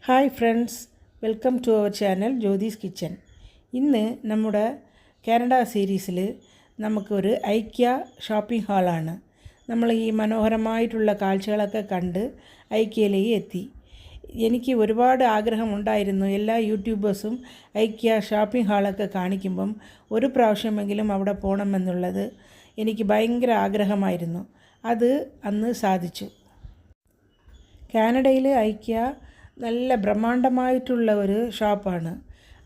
Hi friends, welcome to our channel Jyothis kitchen. ഇന്ന് നമ്മുടെ Canada സീരീസിൽ നമുക്കൊരു ഐക്യ ഷോപ്പിംഗ് ഹാളാണ്. നമ്മൾ ഈ മനോഹരമായിട്ടുള്ള കാഴ്ചകളൊക്കെ കണ്ട് ഐക്യയിലേക്ക് എത്തി. എനിക്ക് ഒരുപാട് ആഗ്രഹമുണ്ടായിരുന്നു. എല്ലാ യൂട്യൂബേഴ്സും ഐക്യ ഷോപ്പിംഗ് ഹാളൊക്കെ കാണിക്കുമ്പം ഒരു പ്രാവശ്യമെങ്കിലും അവിടെ പോകണമെന്നുള്ളത് എനിക്ക് ഭയങ്കര ആഗ്രഹമായിരുന്നു. അത് അന്ന് സാധിച്ചു. കാനഡയിൽ ഐക്യ നല്ല ബ്രഹ്മാണ്ഡമായിട്ടുള്ള ഒരു ഷോപ്പാണ്.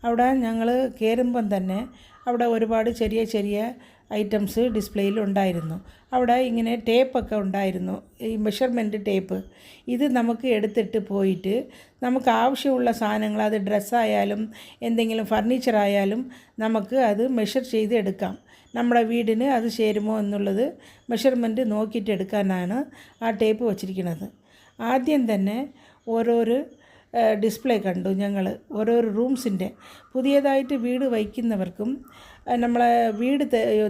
അവിടെ ഞങ്ങൾ കയറുമ്പം തന്നെ അവിടെ ഒരുപാട് ചെറിയ ചെറിയ ഐറ്റംസ് ഡിസ്പ്ലേയിൽ ഉണ്ടായിരുന്നു. അവിടെ ഇങ്ങനെ ടേപ്പൊക്കെ ഉണ്ടായിരുന്നു, ഈ മെഷർമെൻറ്റ് ടേപ്പ്. ഇത് നമുക്ക് എടുത്തിട്ട് പോയിട്ട് നമുക്ക് ആവശ്യമുള്ള സാധനങ്ങൾ, അത് ഡ്രസ്സായാലും എന്തെങ്കിലും ഫർണിച്ചറായാലും നമുക്ക് അത് മെഷർ ചെയ്ത് എടുക്കാം. നമ്മുടെ വീടിന് അത് ചേരുമോ എന്നുള്ളത് മെഷർമെൻറ്റ് നോക്കിയിട്ട് എടുക്കാനാണ് ആ ടേപ്പ് വച്ചിരിക്കുന്നത്. ആദ്യം തന്നെ ഓരോരോ ഡിസ്പ്ലേ കണ്ടു ഞങ്ങൾ. ഓരോരോ റൂംസിൻ്റെ പുതിയതായിട്ട് വീട് വയ്ക്കുന്നവർക്കും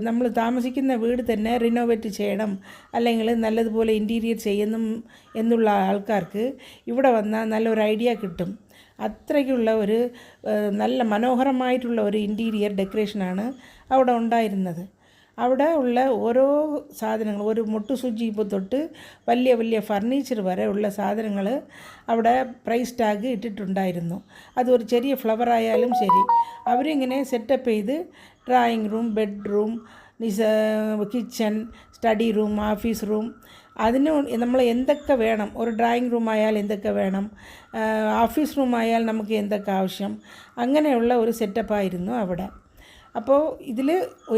നമ്മൾ താമസിക്കുന്ന വീട് തന്നെ റിനോവേറ്റ് ചെയ്യണം, അല്ലെങ്കിൽ നല്ലതുപോലെ ഇൻറ്റീരിയർ ചെയ്യണം എന്നുള്ള ആൾക്കാർക്ക് ഇവിടെ വന്നാൽ നല്ലൊരു ഐഡിയ കിട്ടും. അത്രയ്ക്കുള്ള ഒരു നല്ല മനോഹരമായിട്ടുള്ള ഒരു ഇൻറ്റീരിയർ ഡെക്കറേഷനാണ് അവിടെ ഉണ്ടായിരുന്നത്. അവിടെ ഉള്ള ഓരോ സാധനങ്ങൾ, ഒരു മുട്ടുസൂചി തൊട്ട് വലിയ വലിയ ഫർണിച്ചർ വരെ ഉള്ള സാധനങ്ങൾ അവിടെ പ്രൈസ് ടാഗ് ഇട്ടിട്ടുണ്ടായിരുന്നു. അതൊരു ചെറിയ ഫ്ലവർ ആയാലും ശരി, അവരിങ്ങനെ സെറ്റപ്പ് ചെയ്ത് drawing room, bedroom, kitchen, study room, office room, അതിന് നമ്മൾ എന്തൊക്കെ വേണം, ഒരു ഡ്രോയിങ് റൂം ആയാൽ എന്തൊക്കെ വേണം, ഓഫീസ് റൂം ആയാൽ നമുക്ക് എന്തൊക്കെ ആവശ്യം, അങ്ങനെയുള്ള ഒരു സെറ്റപ്പായിരുന്നു അവിടെ. അപ്പോൾ ഇതിൽ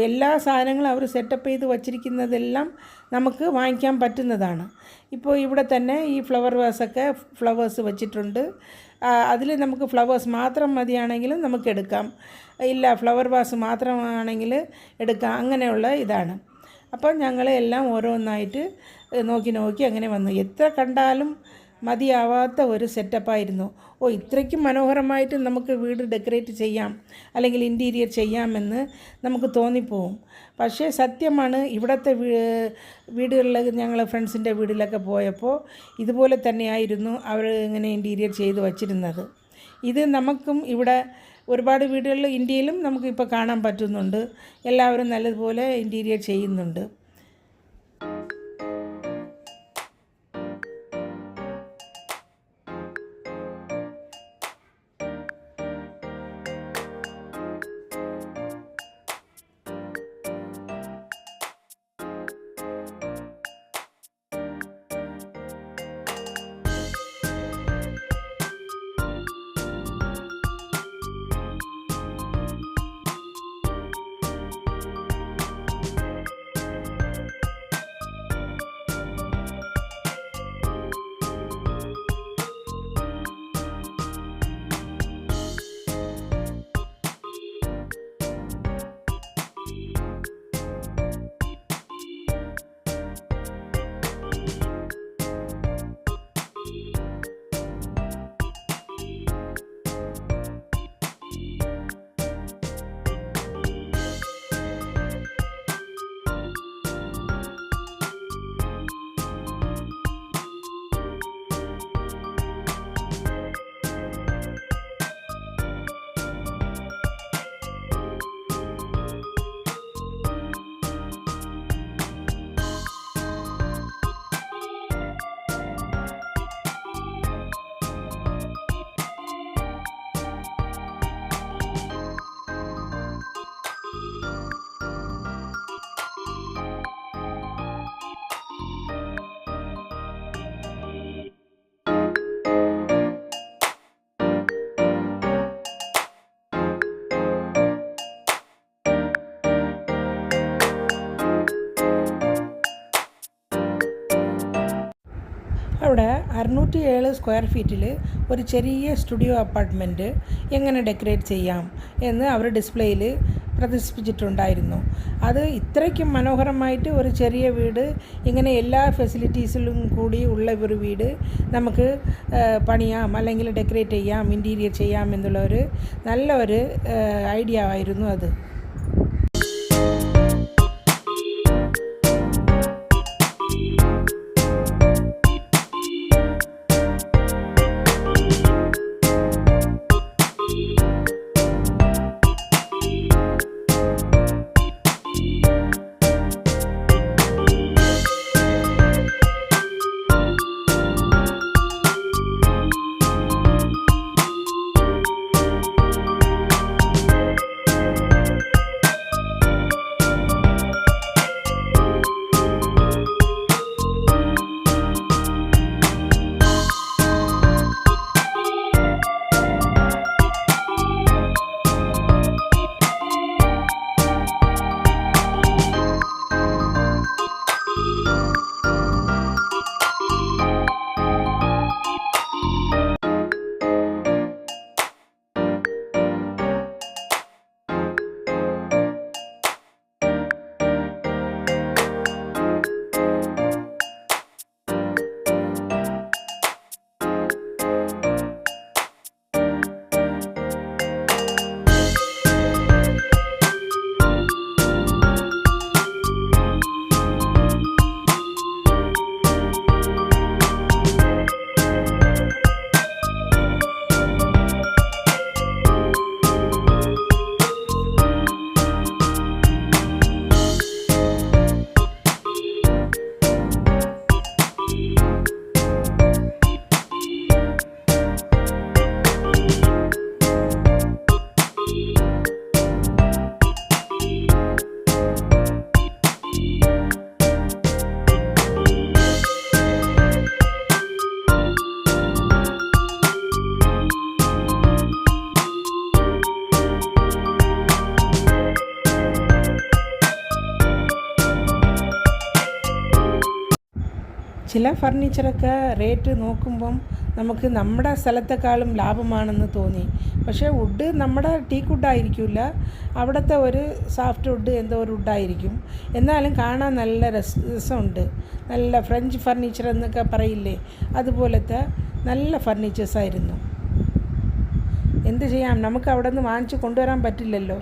എല്ലാ സാധനങ്ങളും അവർ സെറ്റപ്പ് ചെയ്ത് വച്ചിരിക്കുന്നതെല്ലാം നമുക്ക് വാങ്ങിക്കാൻ പറ്റുന്നതാണ്. ഇപ്പോൾ ഇവിടെ തന്നെ ഈ ഫ്ലവർ വാസൊക്കെ ഫ്ലവേഴ്സ് വെച്ചിട്ടുണ്ട്. അതിൽ നമുക്ക് ഫ്ലവേഴ്സ് മാത്രം മതിയാണെങ്കിലും നമുക്ക് എടുക്കാം, ഇല്ല ഫ്ലവർ വാസ് മാത്രമാണെങ്കിൽ എടുക്കാം, അങ്ങനെയുള്ള ഇതാണ്. അപ്പോൾ ഞങ്ങൾ എല്ലാം ഓരോന്നായിട്ട് നോക്കി അങ്ങനെ വന്നു. എത്ര കണ്ടാലും മതിയാവാത്ത ഒരു സെറ്റപ്പായിരുന്നു. ഇത്രയ്ക്കും മനോഹരമായിട്ട് നമുക്ക് വീട് ഡെക്കറേറ്റ് ചെയ്യാം, അല്ലെങ്കിൽ ഇൻറ്റീരിയർ ചെയ്യാമെന്ന് നമുക്ക് തോന്നിപ്പോവും. പക്ഷേ സത്യമാണ്, ഇവിടുത്തെ വീടുകളിൽ ഞങ്ങൾ ഫ്രണ്ട്സിൻ്റെ വീട്ടിലൊക്കെ പോയപ്പോൾ ഇതുപോലെ തന്നെയായിരുന്നു അവർ ഇങ്ങനെ ഇൻറ്റീരിയർ ചെയ്ത് വച്ചിരുന്നത്. ഇത് നമുക്കും ഇവിടെ ഒരുപാട് വീടുകളിൽ ഇന്ത്യയിലും നമുക്കിപ്പോൾ കാണാൻ പറ്റുന്നുണ്ട്. എല്ലാവരും നല്ലതുപോലെ ഇൻറ്റീരിയർ ചെയ്യുന്നുണ്ട്. അവിടെ 607 സ്ക്വയർ ഫീറ്റിൽ ഒരു ചെറിയ സ്റ്റുഡിയോ അപ്പാർട്ട്മെൻറ്റ് എങ്ങനെ ഡെക്കറേറ്റ് ചെയ്യാം എന്ന് അവർ ഡിസ്പ്ലേയിൽ പ്രദർശിപ്പിച്ചിട്ടുണ്ടായിരുന്നു. അത് ഇത്രയ്ക്കും മനോഹരമായിട്ട് ഒരു ചെറിയ വീട്, ഇങ്ങനെ എല്ലാ ഫെസിലിറ്റീസിലും കൂടി ഉള്ള ഒരു വീട് നമുക്ക് പണിയാം, അല്ലെങ്കിൽ ഡെക്കറേറ്റ് ചെയ്യാം, ഇൻറ്റീരിയർ ചെയ്യാം എന്നുള്ള ഒരു നല്ല ഒരു ഐഡിയ ആയിരുന്നു അത്. ചില ഫർണിച്ചറൊക്കെ റേറ്റ് നോക്കുമ്പം നമുക്ക് നമ്മുടെ സ്ഥലത്തെക്കാളും ലാഭമാണെന്ന് തോന്നി. പക്ഷേ വുഡ് നമ്മുടെ ടീക്ക് വുഡായിരിക്കില്ല, അവിടുത്തെ ഒരു സോഫ്റ്റ് വുഡ് എന്തോ ഒരു വുഡായിരിക്കും. എന്നാലും കാണാൻ നല്ല രസമുണ്ട്. നല്ല ഫ്രഞ്ച് ഫർണിച്ചർ എന്നൊക്കെ പറയില്ലേ, അതുപോലത്തെ നല്ല ഫർണിച്ചേഴ്സായിരുന്നു. എന്ത് ചെയ്യാം, നമുക്ക് അവിടെ നിന്ന് വാങ്ങിച്ച് കൊണ്ടുവരാൻ പറ്റില്ലല്ലോ.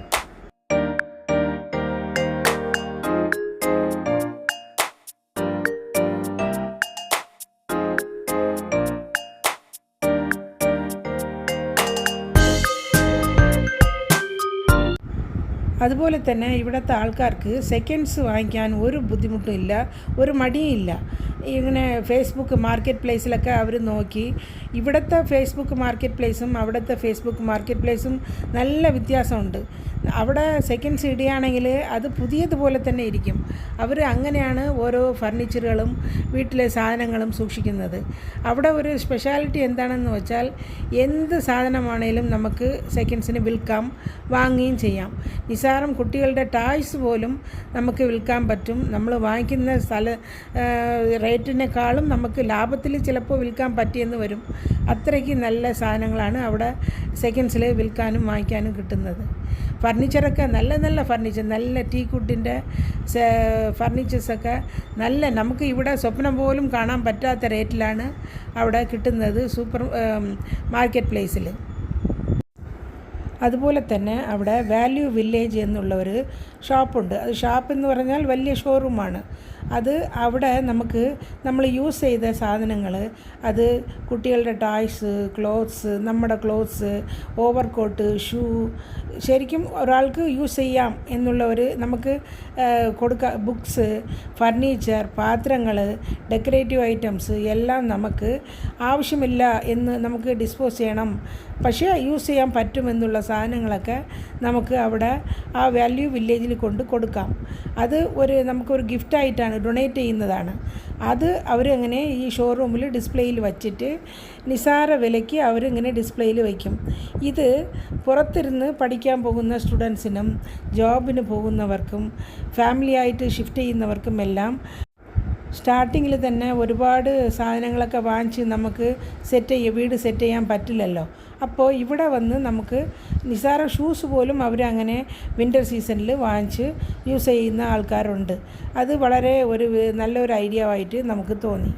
അതുപോലെ തന്നെ ഇവിടുത്തെ ആൾക്കാർക്ക് സെക്കൻഡ്സ് വാങ്ങിക്കാൻ ഒരു ബുദ്ധിമുട്ടും ഇല്ല, ഒരു മടിയും ഇല്ല. ഇങ്ങനെ ഫേസ്ബുക്ക് മാർക്കറ്റ് പ്ലേസിലൊക്കെ അവർ നോക്കി, ഇവിടുത്തെ ഫേസ്ബുക്ക് മാർക്കറ്റ് പ്ലേസും അവിടുത്തെ ഫേസ്ബുക്ക് മാർക്കറ്റ് പ്ലേസും നല്ല വ്യത്യാസമുണ്ട്. അവിടെ സെക്കൻഡ്സ് ഇടുകയാണെങ്കിൽ അത് പുതിയതുപോലെ തന്നെ ഇരിക്കും. അവർ അങ്ങനെയാണ് ഓരോ ഫർണിച്ചറുകളും വീട്ടിലെ സാധനങ്ങളും സൂക്ഷിക്കുന്നത്. അവിടെ ഒരു സ്പെഷ്യാലിറ്റി എന്താണെന്ന് വെച്ചാൽ എന്ത് സാധനമാണേലും നമുക്ക് സെക്കൻഡ്സിന് വിൽക്കാം, വാങ്ങുകയും ചെയ്യാം. നിസാരം കുട്ടികളുടെ ടോയ്സ് പോലും നമുക്ക് വിൽക്കാൻ പറ്റും. നമ്മൾ വാങ്ങിക്കുന്ന റേറ്റിനേക്കാളും നമുക്ക് ലാഭത്തിൽ ചിലപ്പോൾ വിൽക്കാൻ പറ്റിയെന്ന് വരും. അത്രയ്ക്ക് നല്ല സാധനങ്ങളാണ് അവിടെ സെക്കൻഡ്സിൽ വിൽക്കാനും വാങ്ങിക്കാനും കിട്ടുന്നത്. ഫർണിച്ചറൊക്കെ നല്ല ഫർണിച്ചർ, നല്ല ടീക്ക് വുഡിൻ്റെ ഫർണിച്ചേഴ്സൊക്കെ നല്ല, നമുക്ക് ഇവിടെ സ്വപ്നം പോലും കാണാൻ പറ്റാത്ത റേറ്റിലാണ് അവിടെ കിട്ടുന്നത് സൂപ്പർ മാർക്കറ്റ് പ്ലേസിൽ. അതുപോലെ തന്നെ അവിടെ വാല്യൂ വില്ലേജ് എന്നുള്ള ഒരു ഷോപ്പുണ്ട്. അത് ഷോപ്പ് എന്ന് പറഞ്ഞാൽ വലിയ ഷോറൂമാണ്. അത് അവിടെ നമുക്ക് നമ്മൾ യൂസ് ചെയ്ത സാധനങ്ങൾ, അത് കുട്ടികളുടെ ടോയ്സ്, ക്ലോത്ത്സ്, നമ്മുടെ ക്ലോത്ത്സ്, ഓവർകോട്ട്, ഷൂ, ശരിക്കും ഒരാൾക്ക് യൂസ് ചെയ്യാം എന്നുള്ള ഒരു നമുക്ക് കൊടുക്കാം. ബുക്സ്, ഫർണിച്ചർ, പാത്രങ്ങൾ, ഡെക്കറേറ്റീവ് ഐറ്റംസ് എല്ലാം നമുക്ക് ആവശ്യമില്ല എന്ന് നമുക്ക് ഡിസ്പോസ് ചെയ്യണം, പക്ഷേ യൂസ് ചെയ്യാൻ പറ്റുമെന്നുള്ള സാധനങ്ങളൊക്കെ നമുക്ക് അവിടെ ആ വാല്യൂ വില്ലേജിൽ കൊണ്ട് കൊടുക്കാം. അത് നമുക്കൊരു ഗിഫ്റ്റായിട്ടാണ്, ഡൊണേറ്റ് ചെയ്യുന്നതാണ്. അത് അവരങ്ങനെ ഈ ഷോറൂമിൽ ഡിസ്പ്ലേയിൽ വച്ചിട്ട് നിസാര വിലയ്ക്ക് അവരിങ്ങനെ ഡിസ്പ്ലേയിൽ വയ്ക്കും. ഇത് പുറത്തിരുന്ന് പഠിക്കാൻ പോകുന്ന സ്റ്റുഡൻസിനും ജോബിന് പോകുന്നവർക്കും ഫാമിലിയായിട്ട് ഷിഫ്റ്റ് ചെയ്യുന്നവർക്കും എല്ലാം സ്റ്റാർട്ടിങ്ങിൽ തന്നെ ഒരുപാട് സാധനങ്ങളൊക്കെ വാങ്ങിച്ച് നമുക്ക് വീട് സെറ്റ് ചെയ്യാൻ പറ്റില്ലല്ലോ. അപ്പോൾ ഇവിടെ വന്ന് നമുക്ക് നിസാര ഷൂസ് പോലും അവരങ്ങനെ വിൻ്റർ സീസണിൽ വാങ്ങിച്ച് യൂസ് ചെയ്യുന്ന ആൾക്കാരുണ്ട്. അത് വളരെ നല്ലൊരു ഐഡിയ ആയിട്ട് നമുക്ക് തോന്നി.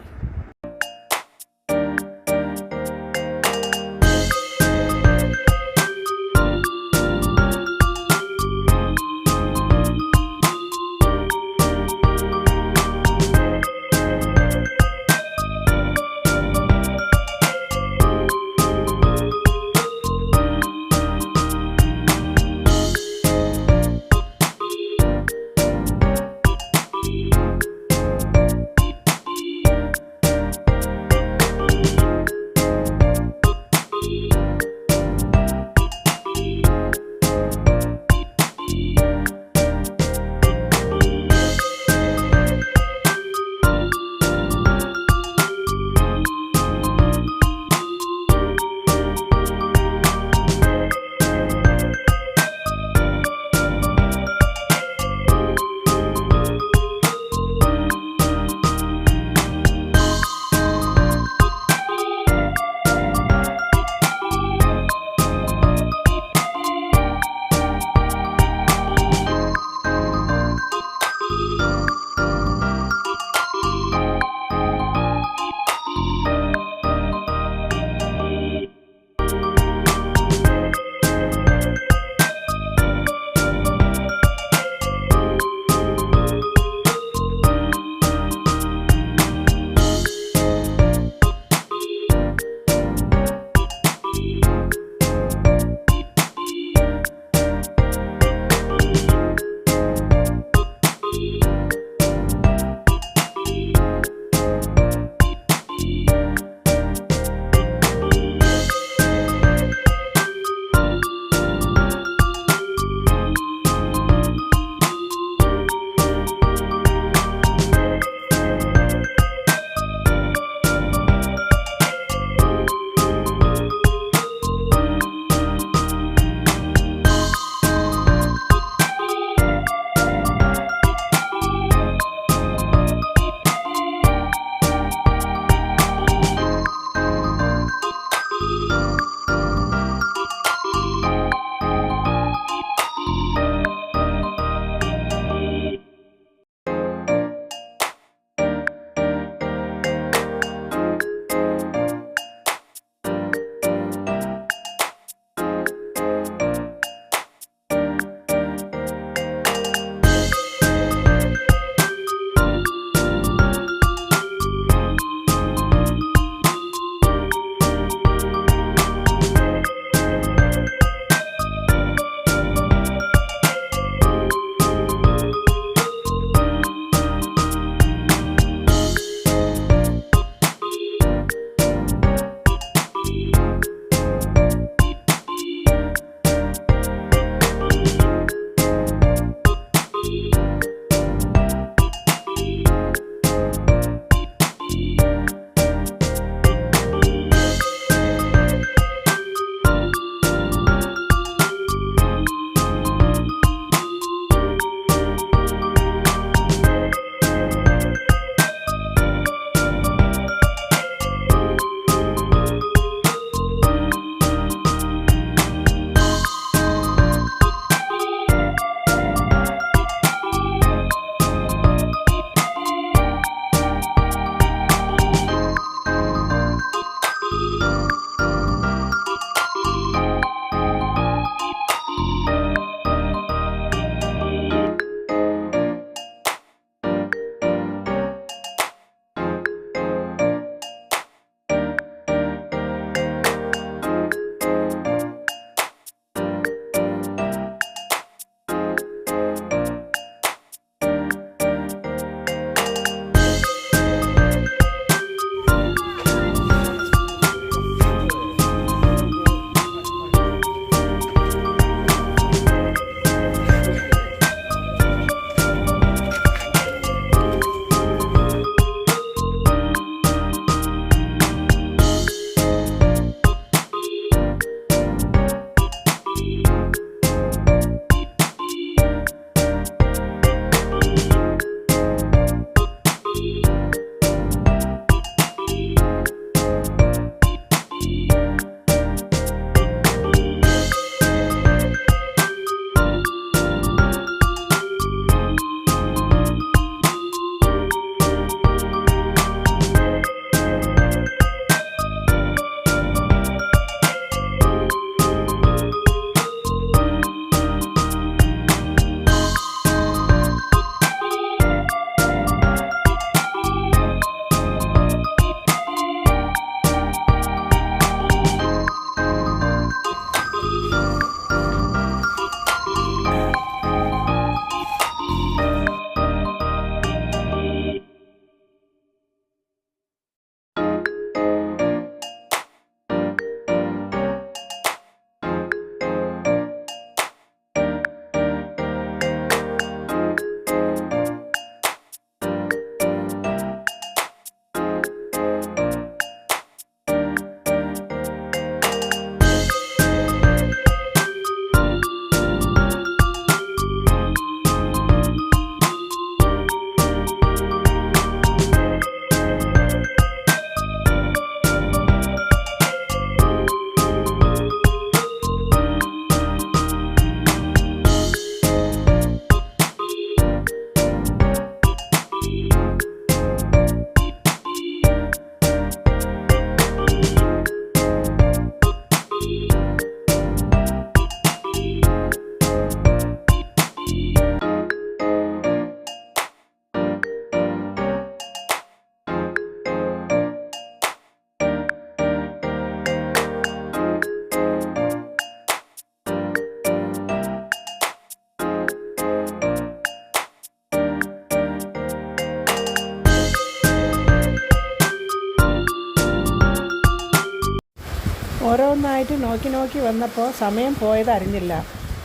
ഓരോന്നായിട്ട് നോക്കി നോക്കി വന്നപ്പോൾ സമയം പോയത് അറിഞ്ഞില്ല.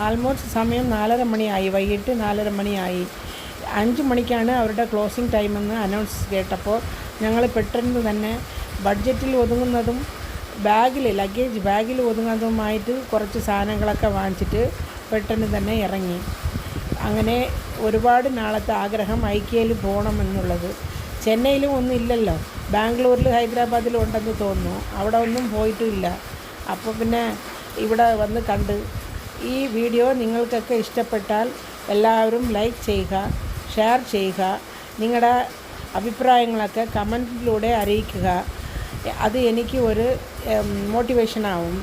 ആൾമോസ്റ്റ് സമയം 4:30 മണിയായി, വൈകിട്ട് 4:30 മണിയായി. 5 മണിക്കാണ് അവരുടെ ക്ലോസിംഗ് ടൈമെന്ന് അനൗൺസ് കേട്ടപ്പോൾ ഞങ്ങൾ പെട്ടെന്ന് തന്നെ ബഡ്ജറ്റിൽ ഒതുങ്ങുന്നതും ലഗേജ് ബാഗിൽ ഒതുങ്ങുന്നതുമായിട്ട് കുറച്ച് സാധനങ്ങളൊക്കെ വാങ്ങിച്ചിട്ട് പെട്ടെന്ന് തന്നെ ഇറങ്ങി. അങ്ങനെ ഒരുപാട് നാളത്തെ ആഗ്രഹം ഐക്യയിൽ പോകണമെന്നുള്ളത്. ചെന്നൈയിലും ഒന്നും ഇല്ലല്ലോ, ബാംഗ്ലൂരിൽ ഹൈദരാബാദിലും ഉണ്ടെന്ന് തോന്നുന്നു. അവിടെ ഒന്നും പോയിട്ടുമില്ല. അപ്പോൾ പിന്നെ ഇവിടെ വന്ന് കണ്ട്. ഈ വീഡിയോ നിങ്ങൾക്കൊക്കെ ഇഷ്ടപ്പെട്ടാൽ എല്ലാവരും ലൈക്ക് ചെയ്യുക, ഷെയർ ചെയ്യുക, നിങ്ങളുടെ അഭിപ്രായങ്ങളൊക്കെ കമൻറ്റിലൂടെ അറിയിക്കുക. അത് എനിക്ക് ഒരു മോട്ടിവേഷനാവും.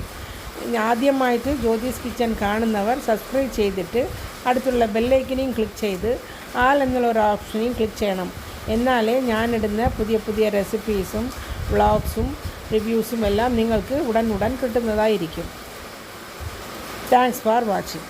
ആദ്യമായിട്ട് ജ്യോതിസ് കിച്ചൻ കാണുന്നവർ സബ്സ്ക്രൈബ് ചെയ്തിട്ട് അടുത്തുള്ള ബെല്ലൈക്കനെയും ക്ലിക്ക് ചെയ്ത് ആൽ എന്നുള്ള ഒരു ഓപ്ഷനെയും ക്ലിക്ക് ചെയ്യണം. എന്നാലേ ഞാനിടുന്ന പുതിയ പുതിയ റെസിപ്പീസും വ്ളോഗ്സും റിവ്യൂസും എല്ലാം നിങ്ങൾക്ക് ഉടൻ കിട്ടുന്നതായിരിക്കും. Thanks for watching.